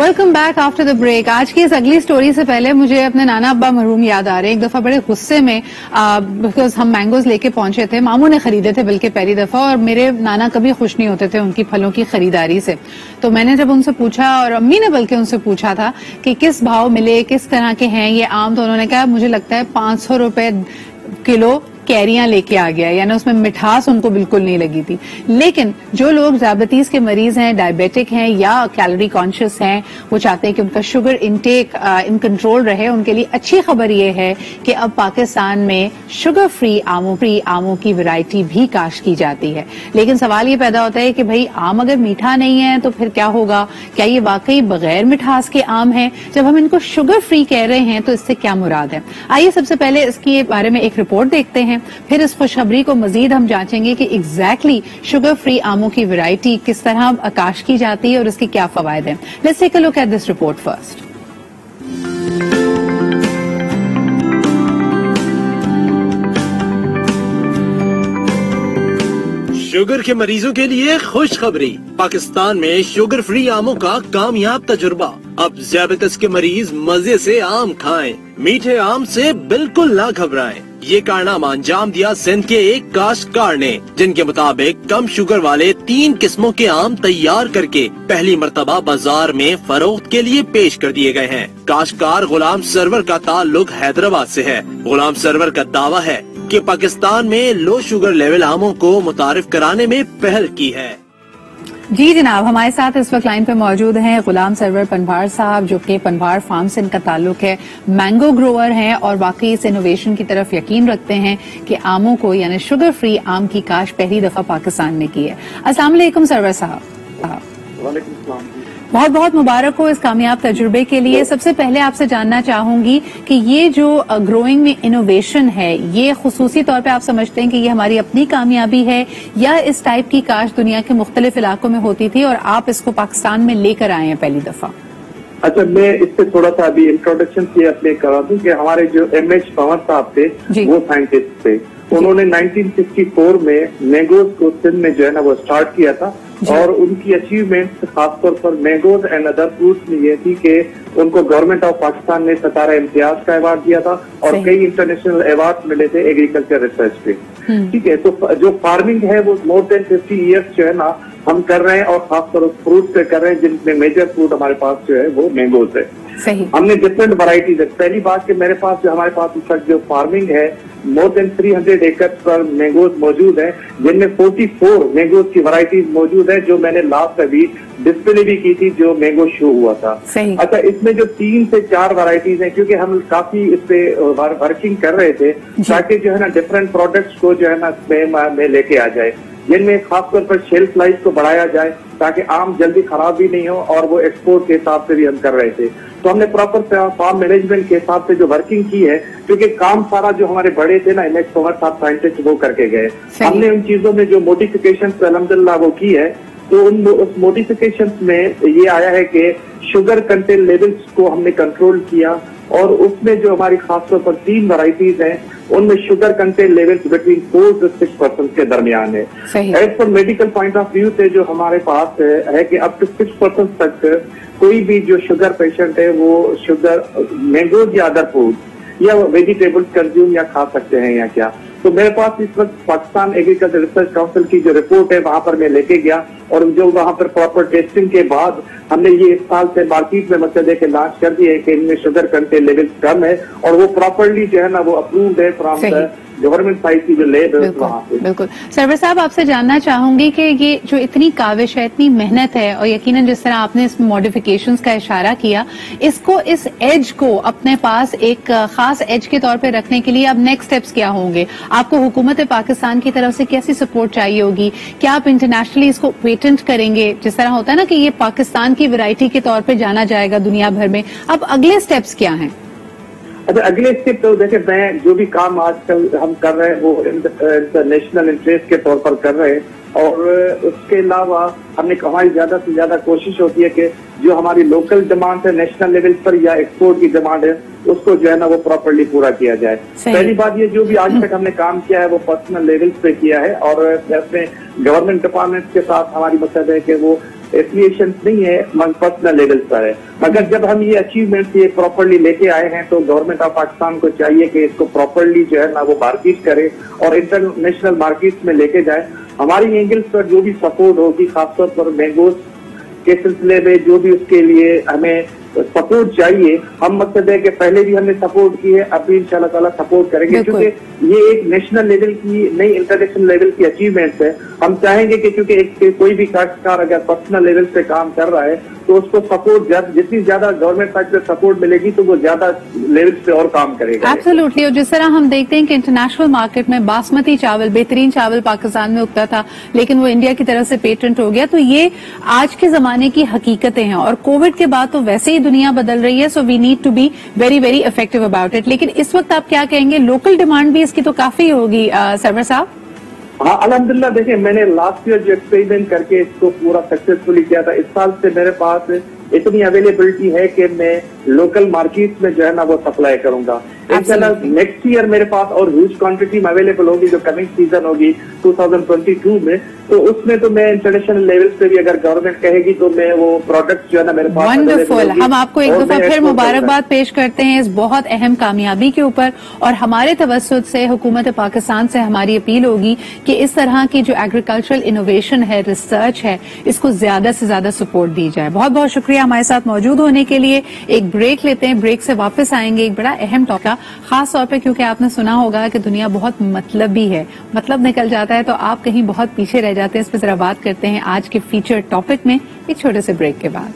Welcome back after the break. आज की इस अगली स्टोरी से पहले मुझे अपने नाना अब्बा मरहूम याद आ रहे हैं। एक दफा बड़े गुस्से में बिकॉज हम मैंगोज लेके पहुंचे थे, मामू ने खरीदे थे बल्कि पहली दफा, और मेरे नाना कभी खुश नहीं होते थे उनकी फलों की खरीदारी से। तो मैंने जब उनसे पूछा, और अम्मी ने बल्कि उनसे पूछा था कि किस भाव मिले, किस तरह के हैं ये आम, तो उन्होंने कहा मुझे लगता है 500 रुपए किलो कैरियां लेके आ गया, यानी उसमें मिठास उनको बिल्कुल नहीं लगी थी। लेकिन जो लोग डायबिटीज के मरीज हैं, डायबिटिक हैं या कैलोरी कॉन्शियस हैं, वो चाहते हैं कि उनका शुगर इंटेक इन कंट्रोल रहे, उनके लिए अच्छी खबर ये है कि अब पाकिस्तान में शुगर फ्री आमों की वैरायटी भी काश्त की जाती है। लेकिन सवाल ये पैदा होता है कि भाई आम अगर मीठा नहीं है तो फिर क्या होगा? क्या ये वाकई बगैर मिठास के आम हैं? जब हम इनको शुगर फ्री कह रहे हैं तो इससे क्या मुराद है? आइए सबसे पहले इसके बारे में एक रिपोर्ट देखते हैं, फिर इस खुशखबरी को मजीद हम जांचेंगे कि एग्जैक्टली शुगर फ्री आमों की वैरायटी किस तरह काश्त की जाती है और इसके क्या फवायद हैं। Let's take a look at this report first. Sugar के मरीजों के लिए खुशखबरी, पाकिस्तान में शुगर फ्री आमों का कामयाब तजुर्बा। अब ज़ियादतीस के मरीज मजे से आम खाएं, मीठे आम से बिल्कुल ना घबराएं। ये कारनामा अंजाम दिया सिंध के एक काश्तकार ने, जिनके मुताबिक कम शुगर वाले 3 किस्मों के आम तैयार करके पहली मर्तबा बाजार में फरोख्त के लिए पेश कर दिए गए हैं। काश्तकार गुलाम सरवर का ताल्लुक हैदराबाद से है। गुलाम सरवर का दावा है कि पाकिस्तान में लो शुगर लेवल आमों को मुतारिफ कराने में पहल की है। जी जनाब, हमारे साथ इस वक्त लाइन पे मौजूद हैं गुलाम सरवर पनवार साहब, जो कि पनवार फार्म से इनका ताल्लुक है, मैंगो ग्रोवर हैं और वाकई इस इनोवेशन की तरफ यकीन रखते हैं कि आमों को यानी शुगर फ्री आम की काश्त पहली दफा पाकिस्तान में की है। अस्सलाम वालेकुम सरवर साहब। वालेकुम सलाम। बहुत बहुत मुबारक हो इस कामयाब तजुर्बे के लिए। सबसे पहले आपसे जानना चाहूंगी कि ये जो ग्रोइंग में इनोवेशन है, ये खुसूसी तौर पे आप समझते हैं कि ये हमारी अपनी कामयाबी है या इस टाइप की काश्त दुनिया के मुख्तलिफ इलाकों में होती थी और आप इसको पाकिस्तान में लेकर आए हैं पहली दफा? अच्छा, मैं इस पे थोड़ा सा अभी इंट्रोडक्शन से अपने करा दूं कि हमारे जो एमएच पवन साहब थे वो साइंटिस्ट थे। उन्होंने 1964 में मैंगोज को सिंध में जो है ना वो स्टार्ट किया था, और उनकी अचीवमेंट खासतौर पर मैंगोज एंड अदर फ्रूट्स में ये थी कि उनको गवर्नमेंट ऑफ पाकिस्तान ने 17 इम्तियाज का अवार्ड दिया था और कई इंटरनेशनल अवार्ड मिले थे एग्रीकल्चर रिसर्च पे। ठीक है, तो जो फार्मिंग है वो मोर देन 50 ईयर्स जो है ना हम कर रहे हैं, और खासतौर फ्रूट पे कर रहे हैं, जिनमें मेजर फ्रूट हमारे पास जो है वो मैंगोज है। सही। हमने डिफरेंट वैरायटीज है। पहली बात कि मेरे पास जो हमारे पास इस वक्त जो फार्मिंग है मोर देन 300 एकड़ पर मैंगोज मौजूद है, जिनमें 44 मैंगोज की वैरायटीज मौजूद है, जो मैंने लास्ट अभी डिस्प्ले भी की थी जो मैंगो शो हुआ था। सही। अच्छा, इसमें जो 3 से 4 वैरायटीज हैं, क्योंकि हम काफी इस पे वर्किंग कर रहे थे ताकि जो है ना डिफरेंट प्रोडक्ट्स को जो है ना में लेके आ जाए, जिनमें खासतौर पर शेल्फ लाइफ को बढ़ाया जाए ताकि आम जल्दी खराब भी नहीं हो, और वो एक्सपोर्ट के हिसाब से भी हम कर रहे थे। तो हमने प्रॉपर फार्म मैनेजमेंट के हिसाब से जो वर्किंग की है, क्योंकि काम सारा जो हमारे बड़े थे ना एमएच पवन साहब साइंटिस्ट वो करके गए। हमने उन चीजों में जो मॉडिफिकेशन अल्हम्दुलिल्लाह वो की है, तो उस मॉडिफिकेशन में ये आया है कि शुगर कंटेंट लेवल्स को हमने कंट्रोल किया, और उसमें जो हमारी खासतौर पर 3 वैरायटीज हैं उनमें sugar content levels between 4 to 6% के दरमियान है। As per medical point of view से जो हमारे पास है कि अप टू 6% तक कोई भी जो शुगर पेशेंट है वो शुगर मैंगोज या अदर फूड या वेजिटेबल्स कंज्यूम या खा सकते हैं या क्या। तो मेरे पास इस वक्त पाकिस्तान एग्रीकल्चर रिसर्च काउंसिल की जो रिपोर्ट है वहां पर मैं लेके गया, और जो वहां पर प्रॉपर टेस्टिंग के बाद हमने ये इस साल से मार्केट में मसले के लॉन्च कर दिए कि इनमें शुगर कंटेंट लेवल कम है, और वो प्रॉपरली जो है ना वो अप्रूव्ड है फ्रॉम गवर्नमेंट साइड की जो लेब है वहाँ पे। बिल्कुल। सरवर साहब, आपसे जानना चाहूंगी कि ये जो इतनी काविश है, इतनी मेहनत है, और यकीनन जिस तरह आपने इसमें मॉडिफिकेशंस का इशारा किया, इसको इस एज को अपने पास एक खास एज के तौर पे रखने के लिए अब नेक्स्ट स्टेप्स क्या होंगे? आपको हुकूमत पाकिस्तान की तरफ से कैसी सपोर्ट चाहिए होगी? क्या आप इंटरनेशनली इसको पेटेंट करेंगे, जिस तरह होता है ना कि ये पाकिस्तान की वैरायटी के तौर पे जाना जाएगा दुनिया भर में? अब अगले स्टेप्स क्या हैं? अच्छा, अगले स्टेप तो देखिए, मैं जो भी काम आजकल हम कर रहे हैं वो इंटरनेशनल इंटरेस्ट के तौर पर कर रहे हैं, और उसके अलावा हमने हमारी ज्यादा से ज्यादा कोशिश होती है कि जो हमारी लोकल डिमांड है नेशनल लेवल पर या एक्सपोर्ट की डिमांड है उसको जो है ना वो प्रॉपर्ली पूरा किया जाए। पहली बात ये, जो भी आज तक हमने काम किया है वो पर्सनल लेवल पे किया है, और अपने गवर्नमेंट डिपार्टमेंट के साथ हमारी मकसद है कि वो एफिलिएशन नहीं है, पर्सनल लेवल पर है। मगर जब हम ये अचीवमेंट ये प्रॉपरली लेके आए हैं तो गवर्नमेंट ऑफ पाकिस्तान को चाहिए कि इसको प्रॉपरली जो है ना वो मार्केट करे और इंटरनेशनल मार्केट्स में लेके जाए। हमारी एंगल्स पर जो भी सपोर्ट होगी, खासतौर पर मैंगोज के सिलसिले में जो भी उसके लिए हमें सपोर्ट चाहिए, हम मकसद है कि पहले भी हमने सपोर्ट की है, अब भी इंशाल्लाह ताला सपोर्ट करेंगे, क्योंकि ये एक नेशनल लेवल की नहीं इंटरनेशनल लेवल की अचीवमेंट्स है। हम चाहेंगे कि क्योंकि एक कोई भी काश्तकार अगर पर्सनल लेवल पे काम कर रहा है तो उसको सपोर्ट जितनी ज्यादा गवर्नमेंट साइड से सपोर्ट मिलेगी तो वो ज्यादा लेवल पे और काम करेगा। एब्सोल्युटली। और जिस तरह हम देखते हैं कि इंटरनेशनल मार्केट में बासमती चावल, बेहतरीन चावल पाकिस्तान में उगता था, लेकिन वो इंडिया की तरफ से पेटेंट हो गया। तो ये आज के जमाने की हकीकतें हैं और कोविड के बाद तो वैसे ही दुनिया बदल रही है, so we need to be very very effective about it. लेकिन इस वक्त आप क्या कहेंगे, लोकल डिमांड भी इसकी तो काफी होगी सरवर साहब? हाँ, अल्हम्दुलिल्लाह। देखिए, मैंने लास्ट ईयर जो एक्सपेरिमेंट करके इसको पूरा सक्सेसफुली किया था, इस साल से मेरे पास इतनी अवेलेबिलिटी है कि मैं लोकल मार्केट में जो है ना वो सप्लाई करूंगा। इंशाल्लाह नेक्स्ट ईयर मेरे पास और ह्यूज क्वांटिटी में अवेलेबल होगी जो कमिंग सीजन होगी 2022 में, तो उसमें तो मैं इंटरनेशनल लेवल पे भी अगर गवर्नमेंट कहेगी तो मैं वो प्रोडक्ट जो है ना मेरे पास वंडरफुल। हम आपको एक दफा फिर मुबारकबाद पेश करते हैं इस बहुत अहम कामयाबी के ऊपर, और हमारे तवस्सुत से हुकूमत पाकिस्तान से हमारी अपील होगी कि इस तरह की जो एग्रीकल्चरल इनोवेशन है, रिसर्च है, इसको ज्यादा से ज्यादा सपोर्ट दी जाए। बहुत बहुत शुक्रिया हमारे साथ मौजूद होने के लिए। एक ब्रेक लेते हैं, ब्रेक से वापस आएंगे। एक बड़ा अहम टॉपिक खास तौर पे क्योंकि आपने सुना होगा कि दुनिया बहुत मतलबी है, मतलब निकल जाता है तो आप कहीं बहुत पीछे रह जाते हैं। इस पर जरा बात करते हैं आज के फीचर टॉपिक में एक छोटे से ब्रेक के बाद।